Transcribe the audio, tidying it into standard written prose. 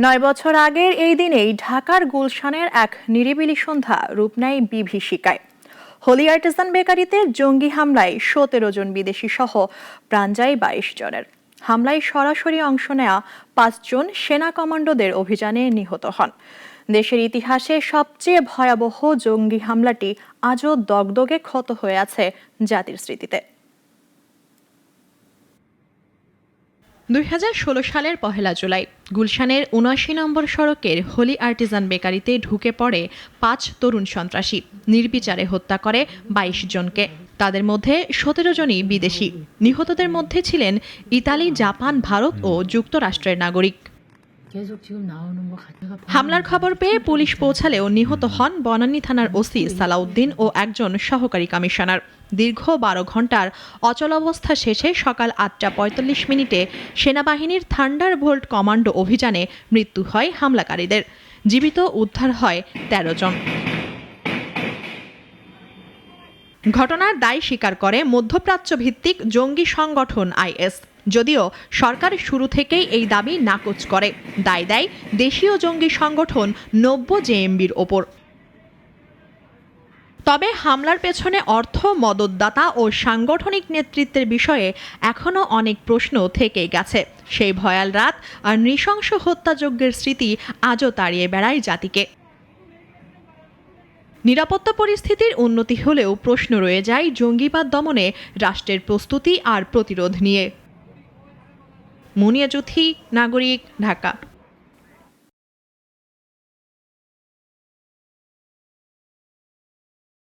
9 বছর আগের এই দিনেই ঢাকার গুলশানের এক নিরিবিলি সন্ধ্যা রূপ নেয় বিভীষিকায়। হোলি আর্টিজান বেকারিতে জঙ্গি হামলায় 17 জন বিদেশি সহ প্রাণ যায় 22 জনের। হামলায় সরাসরি অংশ নেয়া 5 জন সেনা কমান্ডোদের অভিযানে নিহত হন। দেশের ইতিহাসে সবচেয়ে ভয়াবহ জঙ্গি হামলাটি আজও দগদগে ক্ষত হয়ে আছে জাতির স্মৃতিতে। 2016 সালের 1 জুলাই গুলশানের 79 নম্বর সড়কের হোলি আর্টিজান বেকারিতে ঢুকে পড়ে 5 তরুণ সন্ত্রাসী, নির্বিচারে হত্যা করে 22 জনকে। তাদের মধ্যে 17 জনই বিদেশি। নিহতদের মধ্যে ছিলেন ইতালি, জাপান, ভারত ও যুক্তরাষ্ট্রের নাগরিক। হামলার খবর পেয়ে পুলিশ পৌঁছালেও নিহত হন বনানী থানার ওসি সালাউদ্দিন ও একজন সহকারী কমিশনার। দীর্ঘ 12 ঘন্টার অচলাবস্থা শেষে সকাল 8টা 45 সেনাবাহিনীর থান্ডারবোল্ট কমান্ডো অভিযানে মৃত্যু হয় হামলাকারীদের। জীবিত উদ্ধার হয় 13 জন। ঘটনার দায় স্বীকার করে মধ্যপ্রাচ্য ভিত্তিক জঙ্গি সংগঠন আইএস। যদিও সরকার শুরু থেকেই এই দাবি নাকচ করে, দায় দেয় দেশীয় জঙ্গি সংগঠন নব্য জেএমবির ওপর। তবে হামলার পেছনে অর্থ, মদতদাতা ও সাংগঠনিক নেতৃত্বের বিষয়ে এখনও অনেক প্রশ্ন থেকেই গেছে। সেই ভয়াল রাত আর নৃশংস হত্যাযজ্ঞের স্মৃতি আজও তাড়িয়ে বেড়ায় জাতিকে। নিরাপত্তা পরিস্থিতির উন্নতি হলেও প্রশ্ন রয়ে যায় জঙ্গিবাদ দমনে রাষ্ট্রের প্রস্তুতি আর প্রতিরোধ নিয়ে। মুনিয়া জুথি, নাগরিক, ঢাকা।